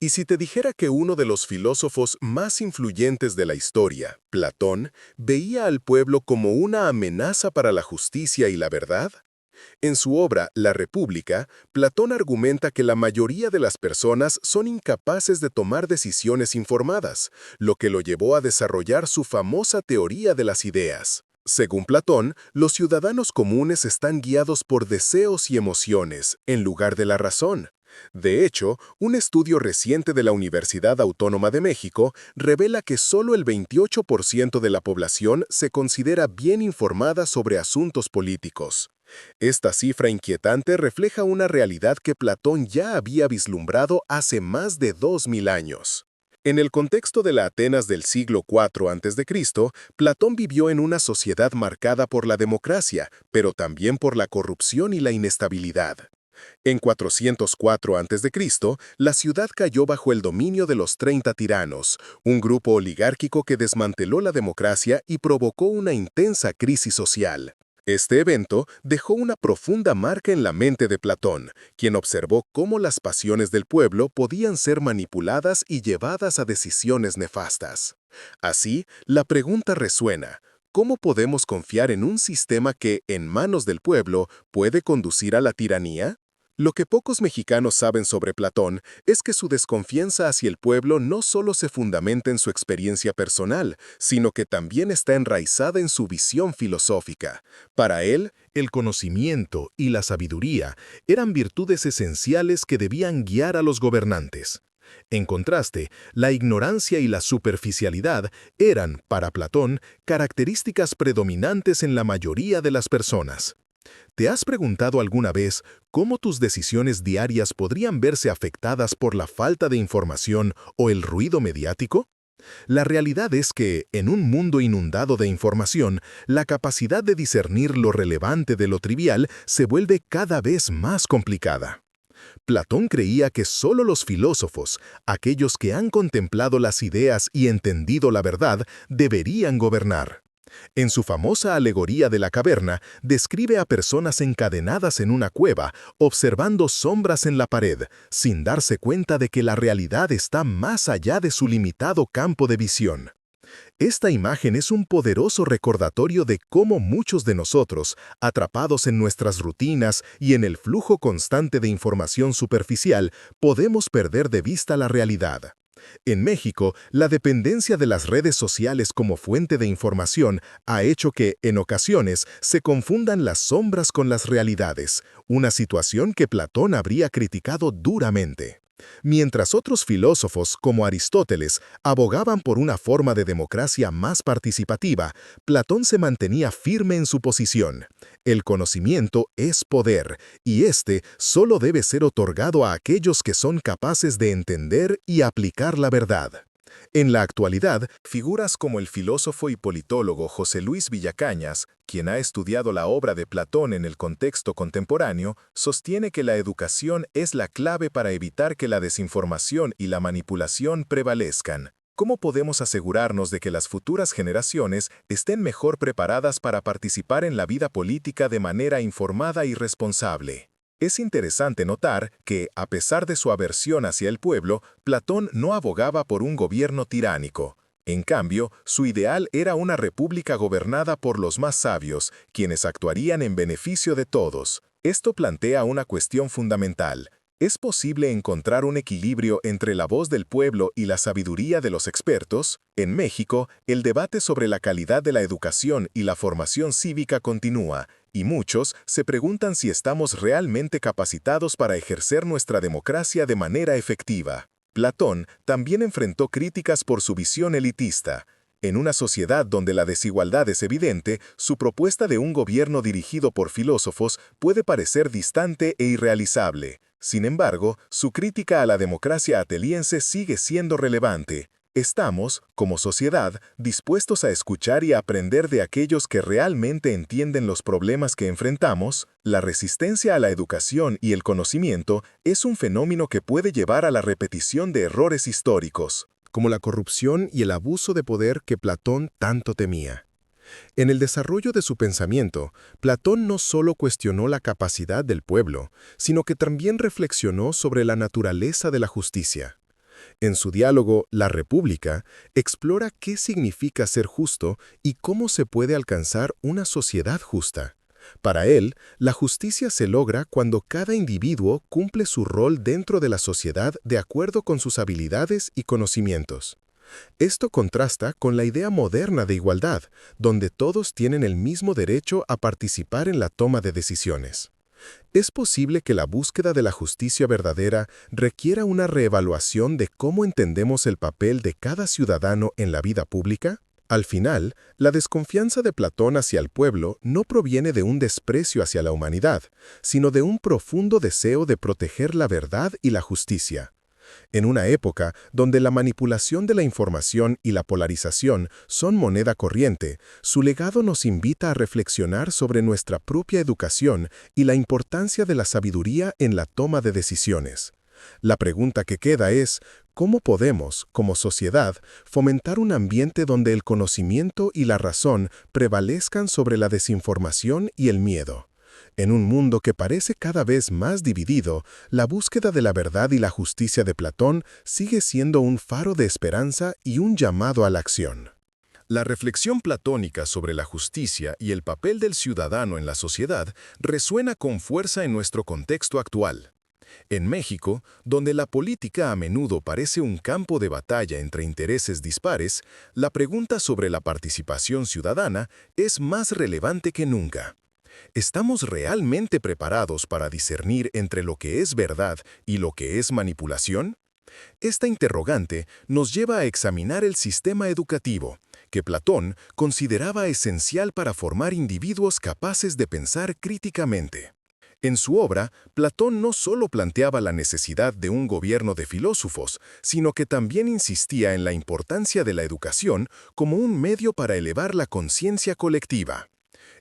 ¿Y si te dijera que uno de los filósofos más influyentes de la historia, Platón, veía al pueblo como una amenaza para la justicia y la verdad? En su obra La República, Platón argumenta que la mayoría de las personas son incapaces de tomar decisiones informadas, lo que lo llevó a desarrollar su famosa teoría de las ideas. Según Platón, los ciudadanos comunes están guiados por deseos y emociones, en lugar de la razón. De hecho, un estudio reciente de la Universidad Autónoma de México revela que solo el 28% de la población se considera bien informada sobre asuntos políticos. Esta cifra inquietante refleja una realidad que Platón ya había vislumbrado hace más de 2000 años. En el contexto de la Atenas del siglo IV a.C., Platón vivió en una sociedad marcada por la democracia, pero también por la corrupción y la inestabilidad. En 404 a.C., la ciudad cayó bajo el dominio de los 30 tiranos, un grupo oligárquico que desmanteló la democracia y provocó una intensa crisis social. Este evento dejó una profunda marca en la mente de Platón, quien observó cómo las pasiones del pueblo podían ser manipuladas y llevadas a decisiones nefastas. Así, la pregunta resuena: ¿cómo podemos confiar en un sistema que, en manos del pueblo, puede conducir a la tiranía? Lo que pocos mexicanos saben sobre Platón es que su desconfianza hacia el pueblo no solo se fundamenta en su experiencia personal, sino que también está enraizada en su visión filosófica. Para él, el conocimiento y la sabiduría eran virtudes esenciales que debían guiar a los gobernantes. En contraste, la ignorancia y la superficialidad eran, para Platón, características predominantes en la mayoría de las personas. ¿Te has preguntado alguna vez cómo tus decisiones diarias podrían verse afectadas por la falta de información o el ruido mediático? La realidad es que, en un mundo inundado de información, la capacidad de discernir lo relevante de lo trivial se vuelve cada vez más complicada. Platón creía que solo los filósofos, aquellos que han contemplado las ideas y entendido la verdad, deberían gobernar. En su famosa alegoría de la caverna, describe a personas encadenadas en una cueva, observando sombras en la pared, sin darse cuenta de que la realidad está más allá de su limitado campo de visión. Esta imagen es un poderoso recordatorio de cómo muchos de nosotros, atrapados en nuestras rutinas y en el flujo constante de información superficial, podemos perder de vista la realidad. En México, la dependencia de las redes sociales como fuente de información ha hecho que, en ocasiones, se confundan las sombras con las realidades, una situación que Platón habría criticado duramente. Mientras otros filósofos, como Aristóteles, abogaban por una forma de democracia más participativa, Platón se mantenía firme en su posición. El conocimiento es poder, y este solo debe ser otorgado a aquellos que son capaces de entender y aplicar la verdad. En la actualidad, figuras como el filósofo y politólogo José Luis Villacañas, quien ha estudiado la obra de Platón en el contexto contemporáneo, sostiene que la educación es la clave para evitar que la desinformación y la manipulación prevalezcan. ¿Cómo podemos asegurarnos de que las futuras generaciones estén mejor preparadas para participar en la vida política de manera informada y responsable? Es interesante notar que, a pesar de su aversión hacia el pueblo, Platón no abogaba por un gobierno tiránico. En cambio, su ideal era una república gobernada por los más sabios, quienes actuarían en beneficio de todos. Esto plantea una cuestión fundamental. ¿Es posible encontrar un equilibrio entre la voz del pueblo y la sabiduría de los expertos? En México, el debate sobre la calidad de la educación y la formación cívica continúa, y muchos se preguntan si estamos realmente capacitados para ejercer nuestra democracia de manera efectiva. Platón también enfrentó críticas por su visión elitista. En una sociedad donde la desigualdad es evidente, su propuesta de un gobierno dirigido por filósofos puede parecer distante e irrealizable. Sin embargo, su crítica a la democracia ateniense sigue siendo relevante. Estamos, como sociedad, dispuestos a escuchar y a aprender de aquellos que realmente entienden los problemas que enfrentamos. La resistencia a la educación y el conocimiento es un fenómeno que puede llevar a la repetición de errores históricos, como la corrupción y el abuso de poder que Platón tanto temía. En el desarrollo de su pensamiento, Platón no solo cuestionó la capacidad del pueblo, sino que también reflexionó sobre la naturaleza de la justicia. En su diálogo La República, explora qué significa ser justo y cómo se puede alcanzar una sociedad justa. Para él, la justicia se logra cuando cada individuo cumple su rol dentro de la sociedad de acuerdo con sus habilidades y conocimientos. Esto contrasta con la idea moderna de igualdad, donde todos tienen el mismo derecho a participar en la toma de decisiones. ¿Es posible que la búsqueda de la justicia verdadera requiera una reevaluación de cómo entendemos el papel de cada ciudadano en la vida pública? Al final, la desconfianza de Platón hacia el pueblo no proviene de un desprecio hacia la humanidad, sino de un profundo deseo de proteger la verdad y la justicia. En una época donde la manipulación de la información y la polarización son moneda corriente, su legado nos invita a reflexionar sobre nuestra propia educación y la importancia de la sabiduría en la toma de decisiones. La pregunta que queda es, ¿cómo podemos, como sociedad, fomentar un ambiente donde el conocimiento y la razón prevalezcan sobre la desinformación y el miedo? En un mundo que parece cada vez más dividido, la búsqueda de la verdad y la justicia de Platón sigue siendo un faro de esperanza y un llamado a la acción. La reflexión platónica sobre la justicia y el papel del ciudadano en la sociedad resuena con fuerza en nuestro contexto actual. En México, donde la política a menudo parece un campo de batalla entre intereses dispares, la pregunta sobre la participación ciudadana es más relevante que nunca. ¿Estamos realmente preparados para discernir entre lo que es verdad y lo que es manipulación? Esta interrogante nos lleva a examinar el sistema educativo, que Platón consideraba esencial para formar individuos capaces de pensar críticamente. En su obra, Platón no solo planteaba la necesidad de un gobierno de filósofos, sino que también insistía en la importancia de la educación como un medio para elevar la conciencia colectiva.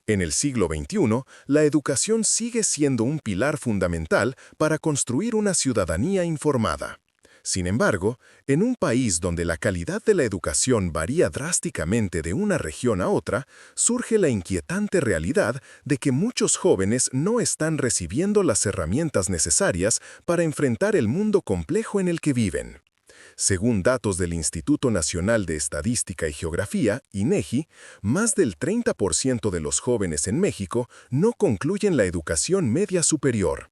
En el siglo XXI, la educación sigue siendo un pilar fundamental para construir una ciudadanía informada. Sin embargo, en un país donde la calidad de la educación varía drásticamente de una región a otra, surge la inquietante realidad de que muchos jóvenes no están recibiendo las herramientas necesarias para enfrentar el mundo complejo en el que viven. Según datos del Instituto Nacional de Estadística y Geografía, INEGI, más del 30% de los jóvenes en México no concluyen la educación media superior.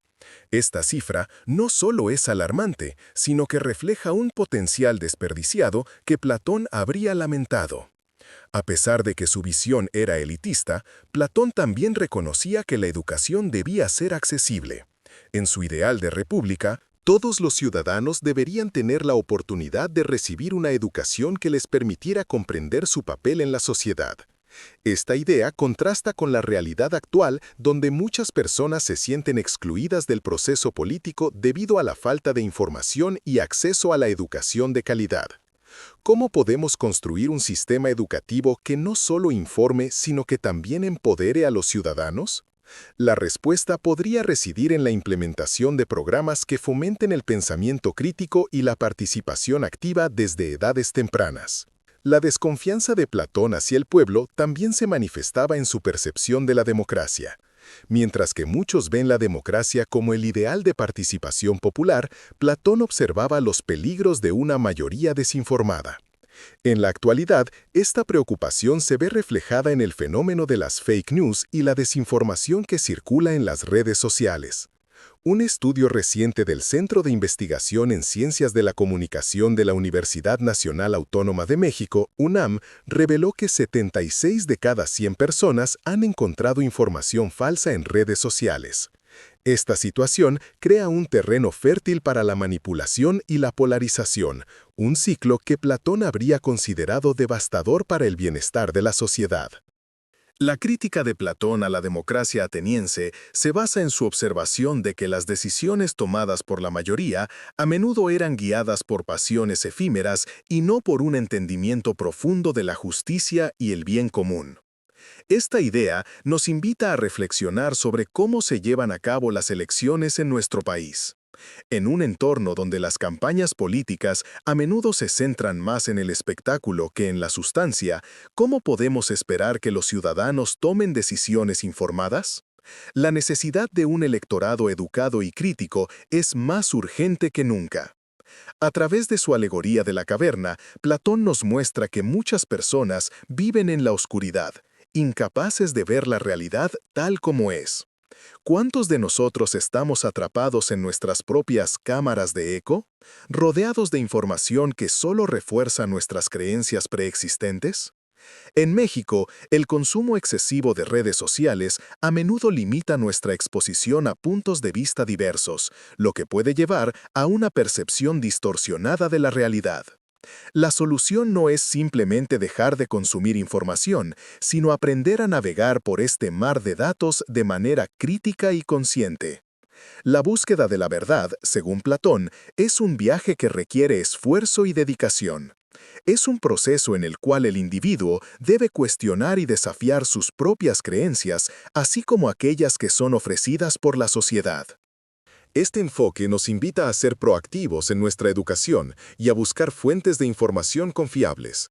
Esta cifra no solo es alarmante, sino que refleja un potencial desperdiciado que Platón habría lamentado. A pesar de que su visión era elitista, Platón también reconocía que la educación debía ser accesible. En su ideal de república, todos los ciudadanos deberían tener la oportunidad de recibir una educación que les permitiera comprender su papel en la sociedad. Esta idea contrasta con la realidad actual, donde muchas personas se sienten excluidas del proceso político debido a la falta de información y acceso a la educación de calidad. ¿Cómo podemos construir un sistema educativo que no solo informe, sino que también empodere a los ciudadanos? La respuesta podría residir en la implementación de programas que fomenten el pensamiento crítico y la participación activa desde edades tempranas. La desconfianza de Platón hacia el pueblo también se manifestaba en su percepción de la democracia. Mientras que muchos ven la democracia como el ideal de participación popular, Platón observaba los peligros de una mayoría desinformada. En la actualidad, esta preocupación se ve reflejada en el fenómeno de las fake news y la desinformación que circula en las redes sociales. Un estudio reciente del Centro de Investigación en Ciencias de la Comunicación de la Universidad Nacional Autónoma de México, UNAM, reveló que 76 de cada 100 personas han encontrado información falsa en redes sociales. Esta situación crea un terreno fértil para la manipulación y la polarización, un ciclo que Platón habría considerado devastador para el bienestar de la sociedad. La crítica de Platón a la democracia ateniense se basa en su observación de que las decisiones tomadas por la mayoría a menudo eran guiadas por pasiones efímeras y no por un entendimiento profundo de la justicia y el bien común. Esta idea nos invita a reflexionar sobre cómo se llevan a cabo las elecciones en nuestro país. En un entorno donde las campañas políticas a menudo se centran más en el espectáculo que en la sustancia, ¿cómo podemos esperar que los ciudadanos tomen decisiones informadas? La necesidad de un electorado educado y crítico es más urgente que nunca. A través de su alegoría de la caverna, Platón nos muestra que muchas personas viven en la oscuridad, incapaces de ver la realidad tal como es. ¿Cuántos de nosotros estamos atrapados en nuestras propias cámaras de eco, rodeados de información que solo refuerza nuestras creencias preexistentes? En México, el consumo excesivo de redes sociales a menudo limita nuestra exposición a puntos de vista diversos, lo que puede llevar a una percepción distorsionada de la realidad. La solución no es simplemente dejar de consumir información, sino aprender a navegar por este mar de datos de manera crítica y consciente. La búsqueda de la verdad, según Platón, es un viaje que requiere esfuerzo y dedicación. Es un proceso en el cual el individuo debe cuestionar y desafiar sus propias creencias, así como aquellas que son ofrecidas por la sociedad. Este enfoque nos invita a ser proactivos en nuestra educación y a buscar fuentes de información confiables.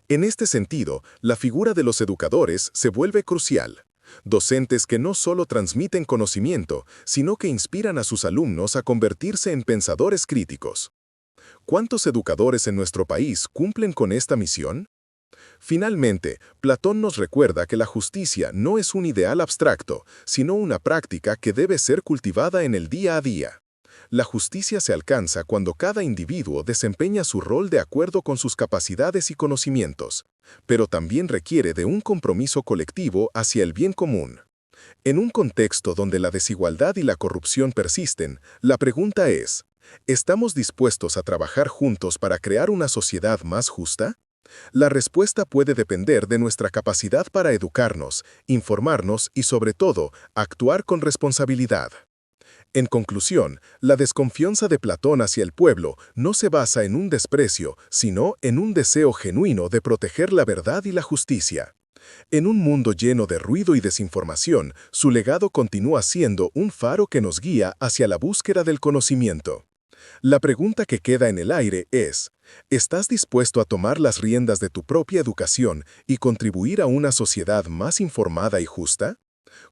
En este sentido, la figura de los educadores se vuelve crucial. Docentes que no solo transmiten conocimiento, sino que inspiran a sus alumnos a convertirse en pensadores críticos. ¿Cuántos educadores en nuestro país cumplen con esta misión? Finalmente, Platón nos recuerda que la justicia no es un ideal abstracto, sino una práctica que debe ser cultivada en el día a día. La justicia se alcanza cuando cada individuo desempeña su rol de acuerdo con sus capacidades y conocimientos, pero también requiere de un compromiso colectivo hacia el bien común. En un contexto donde la desigualdad y la corrupción persisten, la pregunta es, ¿estamos dispuestos a trabajar juntos para crear una sociedad más justa? La respuesta puede depender de nuestra capacidad para educarnos, informarnos y, sobre todo, actuar con responsabilidad. En conclusión, la desconfianza de Platón hacia el pueblo no se basa en un desprecio, sino en un deseo genuino de proteger la verdad y la justicia. En un mundo lleno de ruido y desinformación, su legado continúa siendo un faro que nos guía hacia la búsqueda del conocimiento. La pregunta que queda en el aire es, ¿estás dispuesto a tomar las riendas de tu propia educación y contribuir a una sociedad más informada y justa?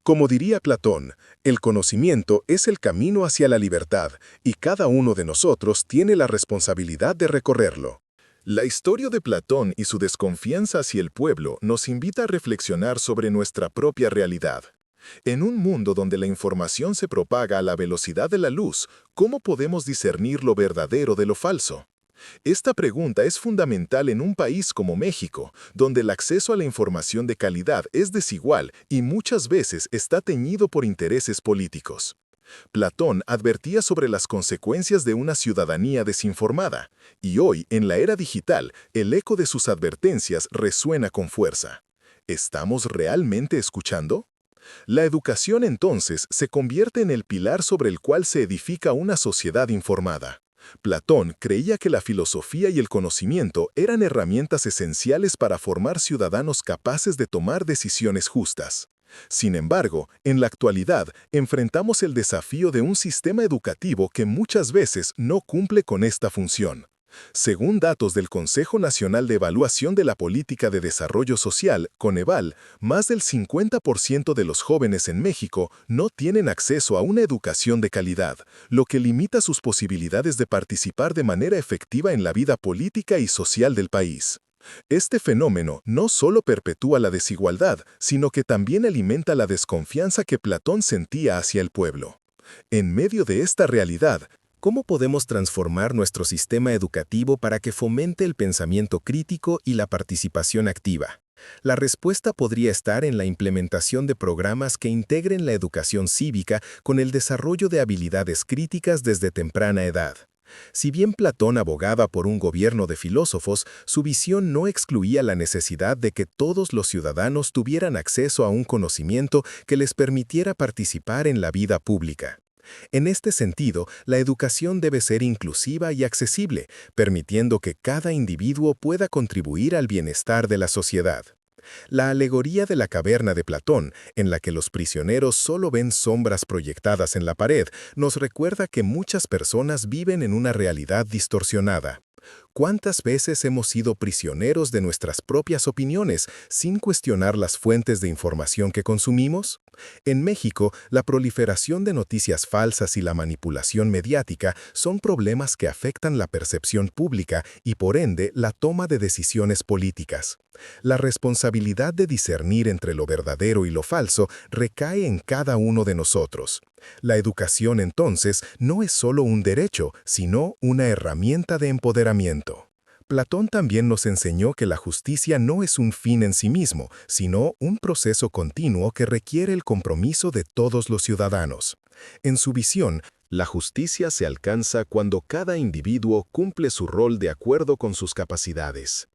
Como diría Platón, el conocimiento es el camino hacia la libertad y cada uno de nosotros tiene la responsabilidad de recorrerlo. La historia de Platón y su desconfianza hacia el pueblo nos invita a reflexionar sobre nuestra propia realidad. En un mundo donde la información se propaga a la velocidad de la luz, ¿cómo podemos discernir lo verdadero de lo falso? Esta pregunta es fundamental en un país como México, donde el acceso a la información de calidad es desigual y muchas veces está teñido por intereses políticos. Platón advertía sobre las consecuencias de una ciudadanía desinformada, y hoy, en la era digital, el eco de sus advertencias resuena con fuerza. ¿Estamos realmente escuchando? La educación entonces se convierte en el pilar sobre el cual se edifica una sociedad informada. Platón creía que la filosofía y el conocimiento eran herramientas esenciales para formar ciudadanos capaces de tomar decisiones justas. Sin embargo, en la actualidad enfrentamos el desafío de un sistema educativo que muchas veces no cumple con esta función. Según datos del Consejo Nacional de Evaluación de la Política de Desarrollo Social, Coneval, más del 50% de los jóvenes en México no tienen acceso a una educación de calidad, lo que limita sus posibilidades de participar de manera efectiva en la vida política y social del país. Este fenómeno no solo perpetúa la desigualdad, sino que también alimenta la desconfianza que Platón sentía hacia el pueblo. En medio de esta realidad, ¿cómo podemos transformar nuestro sistema educativo para que fomente el pensamiento crítico y la participación activa? La respuesta podría estar en la implementación de programas que integren la educación cívica con el desarrollo de habilidades críticas desde temprana edad. Si bien Platón abogaba por un gobierno de filósofos, su visión no excluía la necesidad de que todos los ciudadanos tuvieran acceso a un conocimiento que les permitiera participar en la vida pública. En este sentido, la educación debe ser inclusiva y accesible, permitiendo que cada individuo pueda contribuir al bienestar de la sociedad. La alegoría de la caverna de Platón, en la que los prisioneros solo ven sombras proyectadas en la pared, nos recuerda que muchas personas viven en una realidad distorsionada. ¿Cuántas veces hemos sido prisioneros de nuestras propias opiniones sin cuestionar las fuentes de información que consumimos? En México, la proliferación de noticias falsas y la manipulación mediática son problemas que afectan la percepción pública y, por ende, la toma de decisiones políticas. La responsabilidad de discernir entre lo verdadero y lo falso recae en cada uno de nosotros. La educación, entonces, no es solo un derecho, sino una herramienta de empoderamiento. Platón también nos enseñó que la justicia no es un fin en sí mismo, sino un proceso continuo que requiere el compromiso de todos los ciudadanos. En su visión, la justicia se alcanza cuando cada individuo cumple su rol de acuerdo con sus capacidades.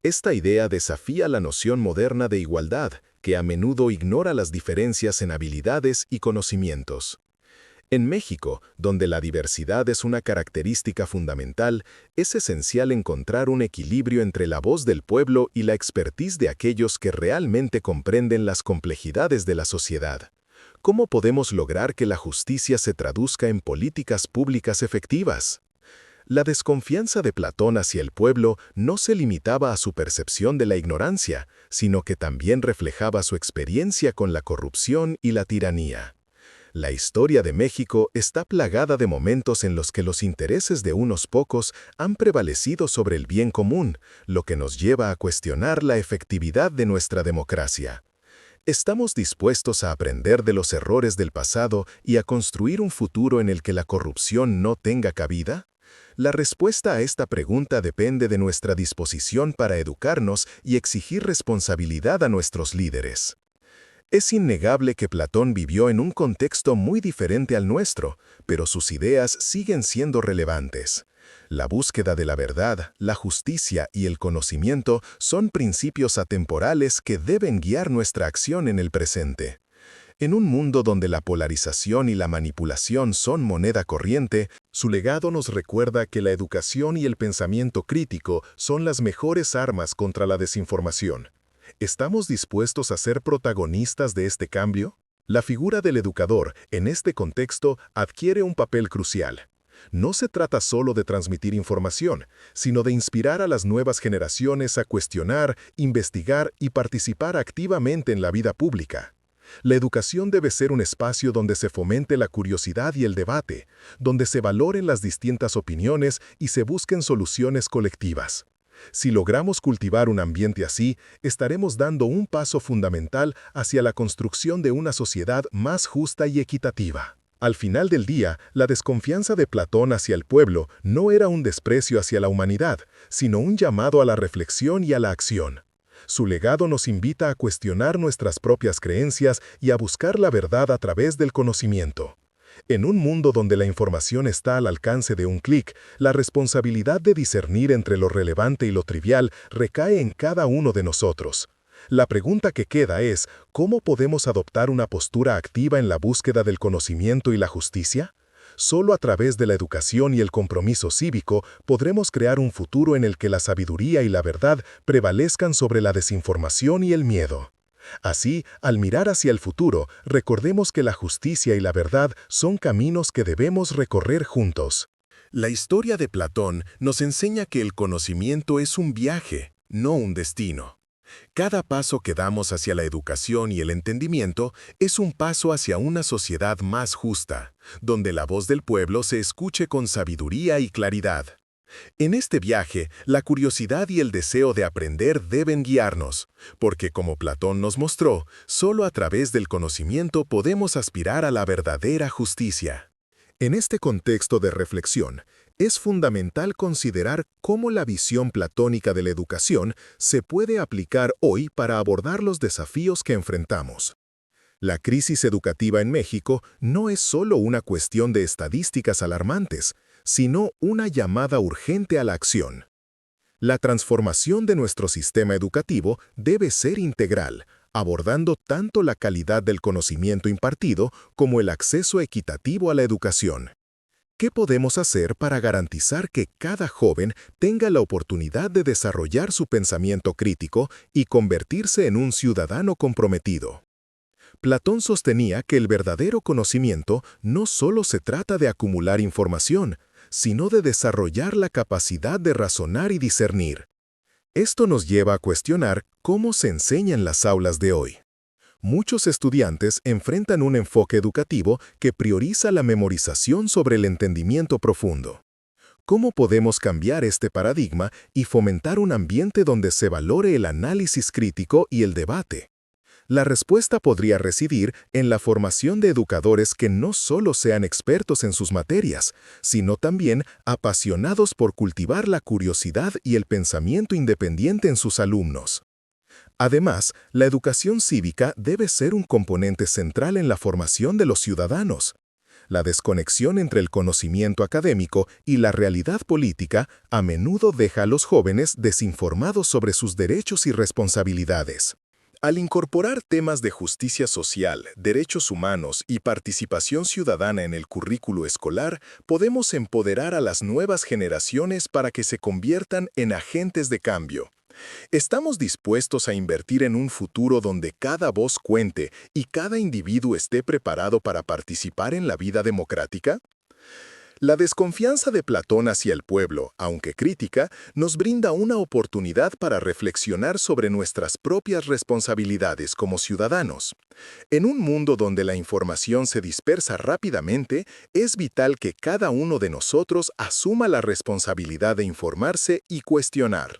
Esta idea desafía la noción moderna de igualdad, que a menudo ignora las diferencias en habilidades y conocimientos. En México, donde la diversidad es una característica fundamental, es esencial encontrar un equilibrio entre la voz del pueblo y la expertise de aquellos que realmente comprenden las complejidades de la sociedad. ¿Cómo podemos lograr que la justicia se traduzca en políticas públicas efectivas? La desconfianza de Platón hacia el pueblo no se limitaba a su percepción de la ignorancia, sino que también reflejaba su experiencia con la corrupción y la tiranía. La historia de México está plagada de momentos en los que los intereses de unos pocos han prevalecido sobre el bien común, lo que nos lleva a cuestionar la efectividad de nuestra democracia. ¿Estamos dispuestos a aprender de los errores del pasado y a construir un futuro en el que la corrupción no tenga cabida? La respuesta a esta pregunta depende de nuestra disposición para educarnos y exigir responsabilidad a nuestros líderes. Es innegable que Platón vivió en un contexto muy diferente al nuestro, pero sus ideas siguen siendo relevantes. La búsqueda de la verdad, la justicia y el conocimiento son principios atemporales que deben guiar nuestra acción en el presente. En un mundo donde la polarización y la manipulación son moneda corriente, su legado nos recuerda que la educación y el pensamiento crítico son las mejores armas contra la desinformación. ¿Estamos dispuestos a ser protagonistas de este cambio? La figura del educador, en este contexto, adquiere un papel crucial. No se trata solo de transmitir información, sino de inspirar a las nuevas generaciones a cuestionar, investigar y participar activamente en la vida pública. La educación debe ser un espacio donde se fomente la curiosidad y el debate, donde se valoren las distintas opiniones y se busquen soluciones colectivas. Si logramos cultivar un ambiente así, estaremos dando un paso fundamental hacia la construcción de una sociedad más justa y equitativa. Al final del día, la desconfianza de Platón hacia el pueblo no era un desprecio hacia la humanidad, sino un llamado a la reflexión y a la acción. Su legado nos invita a cuestionar nuestras propias creencias y a buscar la verdad a través del conocimiento. En un mundo donde la información está al alcance de un clic, la responsabilidad de discernir entre lo relevante y lo trivial recae en cada uno de nosotros. La pregunta que queda es, ¿cómo podemos adoptar una postura activa en la búsqueda del conocimiento y la justicia? Solo a través de la educación y el compromiso cívico podremos crear un futuro en el que la sabiduría y la verdad prevalezcan sobre la desinformación y el miedo. Así, al mirar hacia el futuro, recordemos que la justicia y la verdad son caminos que debemos recorrer juntos. La historia de Platón nos enseña que el conocimiento es un viaje, no un destino. Cada paso que damos hacia la educación y el entendimiento es un paso hacia una sociedad más justa, donde la voz del pueblo se escuche con sabiduría y claridad. En este viaje, la curiosidad y el deseo de aprender deben guiarnos, porque como Platón nos mostró, solo a través del conocimiento podemos aspirar a la verdadera justicia. En este contexto de reflexión, es fundamental considerar cómo la visión platónica de la educación se puede aplicar hoy para abordar los desafíos que enfrentamos. La crisis educativa en México no es solo una cuestión de estadísticas alarmantes, sino una llamada urgente a la acción. La transformación de nuestro sistema educativo debe ser integral, abordando tanto la calidad del conocimiento impartido como el acceso equitativo a la educación. ¿Qué podemos hacer para garantizar que cada joven tenga la oportunidad de desarrollar su pensamiento crítico y convertirse en un ciudadano comprometido? Platón sostenía que el verdadero conocimiento no solo se trata de acumular información, sino de desarrollar la capacidad de razonar y discernir. Esto nos lleva a cuestionar cómo se enseña en las aulas de hoy. Muchos estudiantes enfrentan un enfoque educativo que prioriza la memorización sobre el entendimiento profundo. ¿Cómo podemos cambiar este paradigma y fomentar un ambiente donde se valore el análisis crítico y el debate? La respuesta podría residir en la formación de educadores que no solo sean expertos en sus materias, sino también apasionados por cultivar la curiosidad y el pensamiento independiente en sus alumnos. Además, la educación cívica debe ser un componente central en la formación de los ciudadanos. La desconexión entre el conocimiento académico y la realidad política a menudo deja a los jóvenes desinformados sobre sus derechos y responsabilidades. Al incorporar temas de justicia social, derechos humanos y participación ciudadana en el currículo escolar, podemos empoderar a las nuevas generaciones para que se conviertan en agentes de cambio. ¿Estamos dispuestos a invertir en un futuro donde cada voz cuente y cada individuo esté preparado para participar en la vida democrática? La desconfianza de Platón hacia el pueblo, aunque crítica, nos brinda una oportunidad para reflexionar sobre nuestras propias responsabilidades como ciudadanos. En un mundo donde la información se dispersa rápidamente, es vital que cada uno de nosotros asuma la responsabilidad de informarse y cuestionar.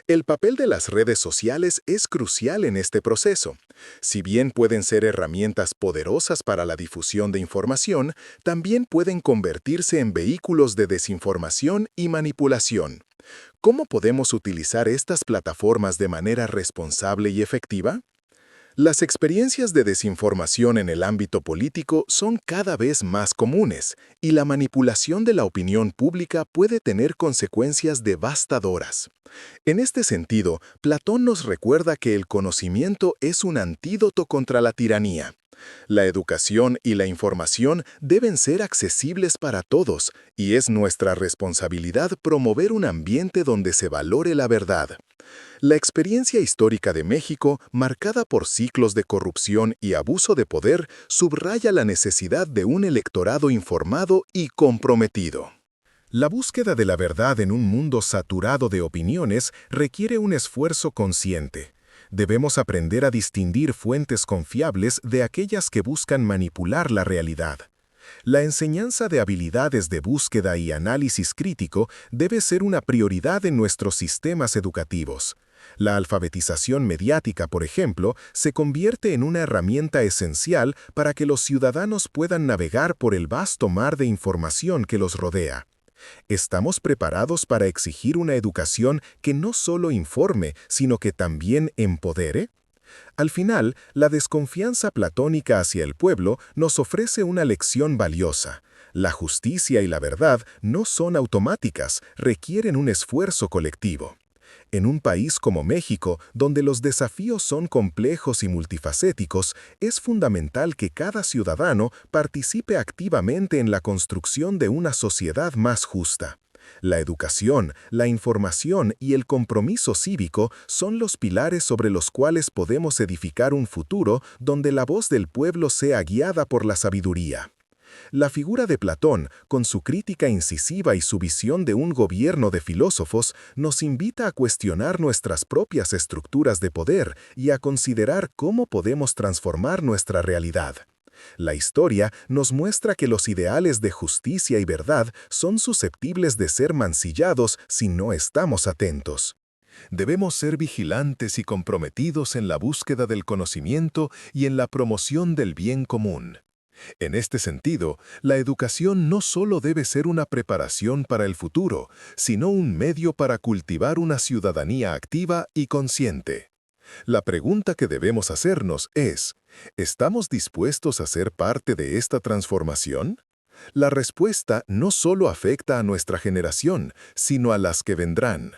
El papel de las redes sociales es crucial en este proceso. Si bien pueden ser herramientas poderosas para la difusión de información, también pueden convertirse en vehículos de desinformación y manipulación. ¿Cómo podemos utilizar estas plataformas de manera responsable y efectiva? Las experiencias de desinformación en el ámbito político son cada vez más comunes, y la manipulación de la opinión pública puede tener consecuencias devastadoras. En este sentido, Platón nos recuerda que el conocimiento es un antídoto contra la tiranía. La educación y la información deben ser accesibles para todos, y es nuestra responsabilidad promover un ambiente donde se valore la verdad. La experiencia histórica de México, marcada por ciclos de corrupción y abuso de poder, subraya la necesidad de un electorado informado y comprometido. La búsqueda de la verdad en un mundo saturado de opiniones requiere un esfuerzo consciente. Debemos aprender a distinguir fuentes confiables de aquellas que buscan manipular la realidad. La enseñanza de habilidades de búsqueda y análisis crítico debe ser una prioridad en nuestros sistemas educativos. La alfabetización mediática, por ejemplo, se convierte en una herramienta esencial para que los ciudadanos puedan navegar por el vasto mar de información que los rodea. ¿Estamos preparados para exigir una educación que no solo informe, sino que también empodere? Al final, la desconfianza platónica hacia el pueblo nos ofrece una lección valiosa. La justicia y la verdad no son automáticas, requieren un esfuerzo colectivo. En un país como México, donde los desafíos son complejos y multifacéticos, es fundamental que cada ciudadano participe activamente en la construcción de una sociedad más justa. La educación, la información y el compromiso cívico son los pilares sobre los cuales podemos edificar un futuro donde la voz del pueblo sea guiada por la sabiduría. La figura de Platón, con su crítica incisiva y su visión de un gobierno de filósofos, nos invita a cuestionar nuestras propias estructuras de poder y a considerar cómo podemos transformar nuestra realidad. La historia nos muestra que los ideales de justicia y verdad son susceptibles de ser mancillados si no estamos atentos. Debemos ser vigilantes y comprometidos en la búsqueda del conocimiento y en la promoción del bien común. En este sentido, la educación no solo debe ser una preparación para el futuro, sino un medio para cultivar una ciudadanía activa y consciente. La pregunta que debemos hacernos es, ¿estamos dispuestos a ser parte de esta transformación? La respuesta no solo afecta a nuestra generación, sino a las que vendrán.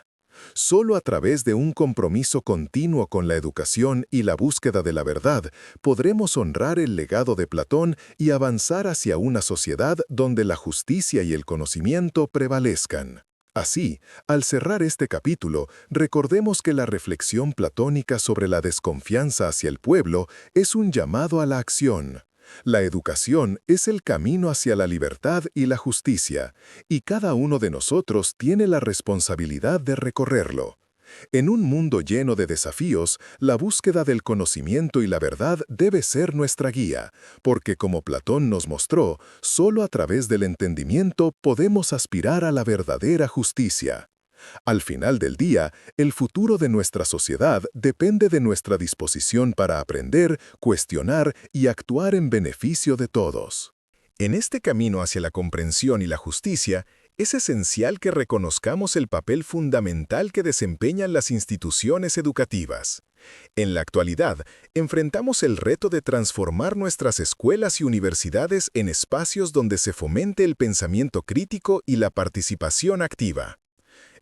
Solo a través de un compromiso continuo con la educación y la búsqueda de la verdad, podremos honrar el legado de Platón y avanzar hacia una sociedad donde la justicia y el conocimiento prevalezcan. Así, al cerrar este capítulo, recordemos que la reflexión platónica sobre la desconfianza hacia el pueblo es un llamado a la acción. La educación es el camino hacia la libertad y la justicia, y cada uno de nosotros tiene la responsabilidad de recorrerlo. En un mundo lleno de desafíos, la búsqueda del conocimiento y la verdad debe ser nuestra guía, porque como Platón nos mostró, solo a través del entendimiento podemos aspirar a la verdadera justicia. Al final del día, el futuro de nuestra sociedad depende de nuestra disposición para aprender, cuestionar y actuar en beneficio de todos. En este camino hacia la comprensión y la justicia, es esencial que reconozcamos el papel fundamental que desempeñan las instituciones educativas. En la actualidad, enfrentamos el reto de transformar nuestras escuelas y universidades en espacios donde se fomente el pensamiento crítico y la participación activa.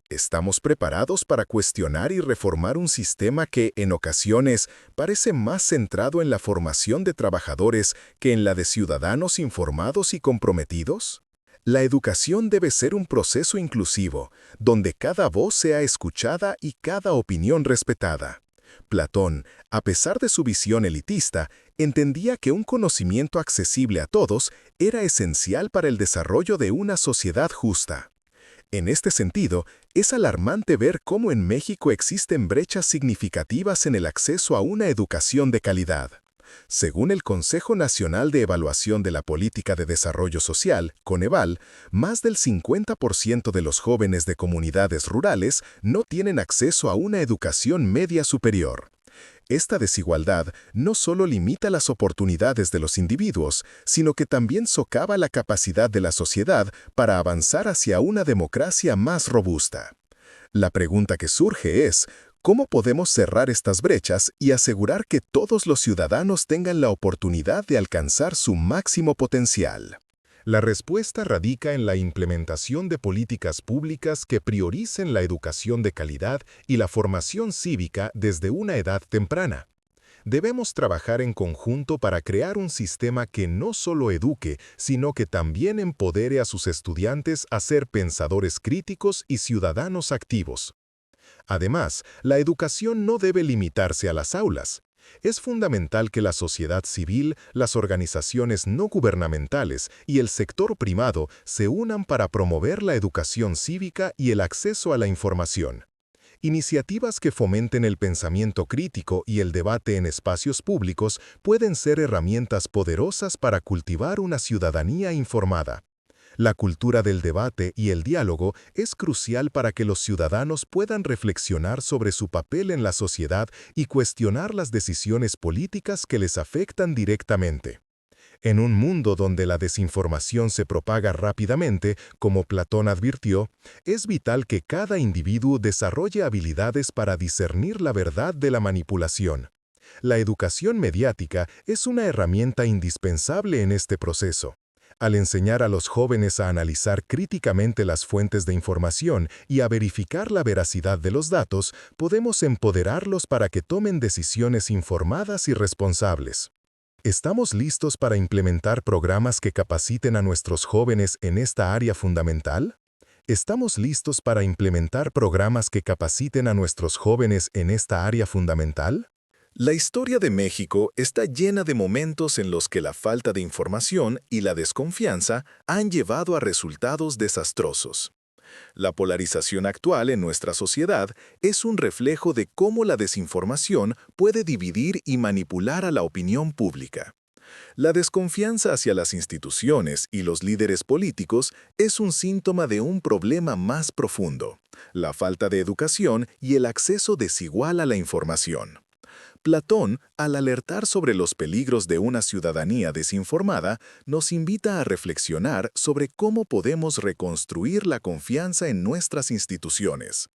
¿Estamos preparados para cuestionar y reformar un sistema que, en ocasiones, parece más centrado en la formación de trabajadores que en la de ciudadanos informados y comprometidos? La educación debe ser un proceso inclusivo, donde cada voz sea escuchada y cada opinión respetada. Platón, a pesar de su visión elitista, entendía que un conocimiento accesible a todos era esencial para el desarrollo de una sociedad justa. En este sentido, es alarmante ver cómo en México existen brechas significativas en el acceso a una educación de calidad. Según el Consejo Nacional de Evaluación de la Política de Desarrollo Social, Coneval, más del 50% de los jóvenes de comunidades rurales no tienen acceso a una educación media superior. Esta desigualdad no solo limita las oportunidades de los individuos, sino que también socava la capacidad de la sociedad para avanzar hacia una democracia más robusta. La pregunta que surge es, ¿cómo podemos cerrar estas brechas y asegurar que todos los ciudadanos tengan la oportunidad de alcanzar su máximo potencial? La respuesta radica en la implementación de políticas públicas que prioricen la educación de calidad y la formación cívica desde una edad temprana. Debemos trabajar en conjunto para crear un sistema que no solo eduque, sino que también empodere a sus estudiantes a ser pensadores críticos y ciudadanos activos. Además, la educación no debe limitarse a las aulas. Es fundamental que la sociedad civil, las organizaciones no gubernamentales y el sector privado se unan para promover la educación cívica y el acceso a la información. Iniciativas que fomenten el pensamiento crítico y el debate en espacios públicos pueden ser herramientas poderosas para cultivar una ciudadanía informada. La cultura del debate y el diálogo es crucial para que los ciudadanos puedan reflexionar sobre su papel en la sociedad y cuestionar las decisiones políticas que les afectan directamente. En un mundo donde la desinformación se propaga rápidamente, como Platón advirtió, es vital que cada individuo desarrolle habilidades para discernir la verdad de la manipulación. La educación mediática es una herramienta indispensable en este proceso. Al enseñar a los jóvenes a analizar críticamente las fuentes de información y a verificar la veracidad de los datos, podemos empoderarlos para que tomen decisiones informadas y responsables. ¿Estamos listos para implementar programas que capaciten a nuestros jóvenes en esta área fundamental? ¿Estamos listos para implementar programas que capaciten a nuestros jóvenes en esta área fundamental? La historia de México está llena de momentos en los que la falta de información y la desconfianza han llevado a resultados desastrosos. La polarización actual en nuestra sociedad es un reflejo de cómo la desinformación puede dividir y manipular a la opinión pública. La desconfianza hacia las instituciones y los líderes políticos es un síntoma de un problema más profundo: la falta de educación y el acceso desigual a la información. Platón, al alertar sobre los peligros de una ciudadanía desinformada, nos invita a reflexionar sobre cómo podemos reconstruir la confianza en nuestras instituciones.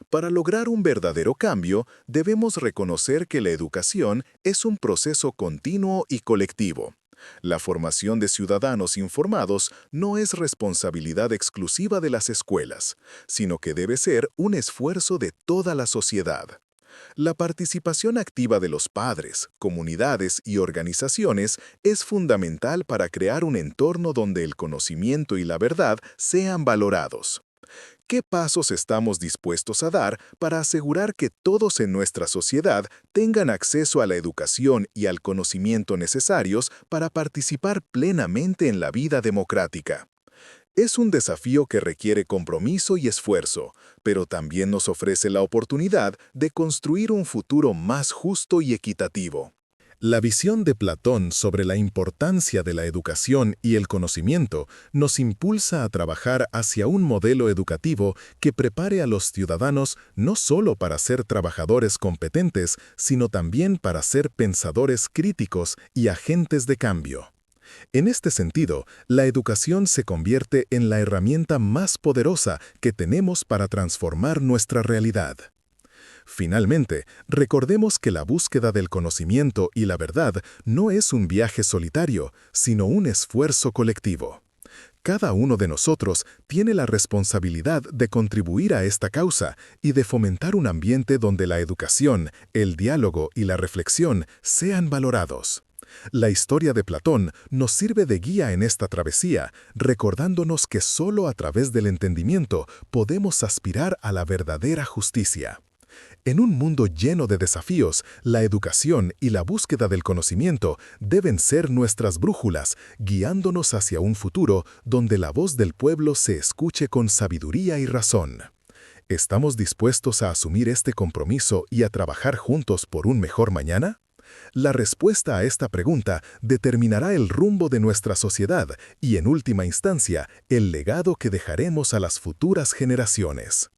Para lograr un verdadero cambio, debemos reconocer que la educación es un proceso continuo y colectivo. La formación de ciudadanos informados no es responsabilidad exclusiva de las escuelas, sino que debe ser un esfuerzo de toda la sociedad. La participación activa de los padres, comunidades y organizaciones es fundamental para crear un entorno donde el conocimiento y la verdad sean valorados. ¿Qué pasos estamos dispuestos a dar para asegurar que todos en nuestra sociedad tengan acceso a la educación y al conocimiento necesarios para participar plenamente en la vida democrática? Es un desafío que requiere compromiso y esfuerzo, pero también nos ofrece la oportunidad de construir un futuro más justo y equitativo. La visión de Platón sobre la importancia de la educación y el conocimiento nos impulsa a trabajar hacia un modelo educativo que prepare a los ciudadanos no solo para ser trabajadores competentes, sino también para ser pensadores críticos y agentes de cambio. En este sentido, la educación se convierte en la herramienta más poderosa que tenemos para transformar nuestra realidad. Finalmente, recordemos que la búsqueda del conocimiento y la verdad no es un viaje solitario, sino un esfuerzo colectivo. Cada uno de nosotros tiene la responsabilidad de contribuir a esta causa y de fomentar un ambiente donde la educación, el diálogo y la reflexión sean valorados. La historia de Platón nos sirve de guía en esta travesía, recordándonos que solo a través del entendimiento podemos aspirar a la verdadera justicia. En un mundo lleno de desafíos, la educación y la búsqueda del conocimiento deben ser nuestras brújulas, guiándonos hacia un futuro donde la voz del pueblo se escuche con sabiduría y razón. ¿Estamos dispuestos a asumir este compromiso y a trabajar juntos por un mejor mañana? La respuesta a esta pregunta determinará el rumbo de nuestra sociedad y, en última instancia, el legado que dejaremos a las futuras generaciones.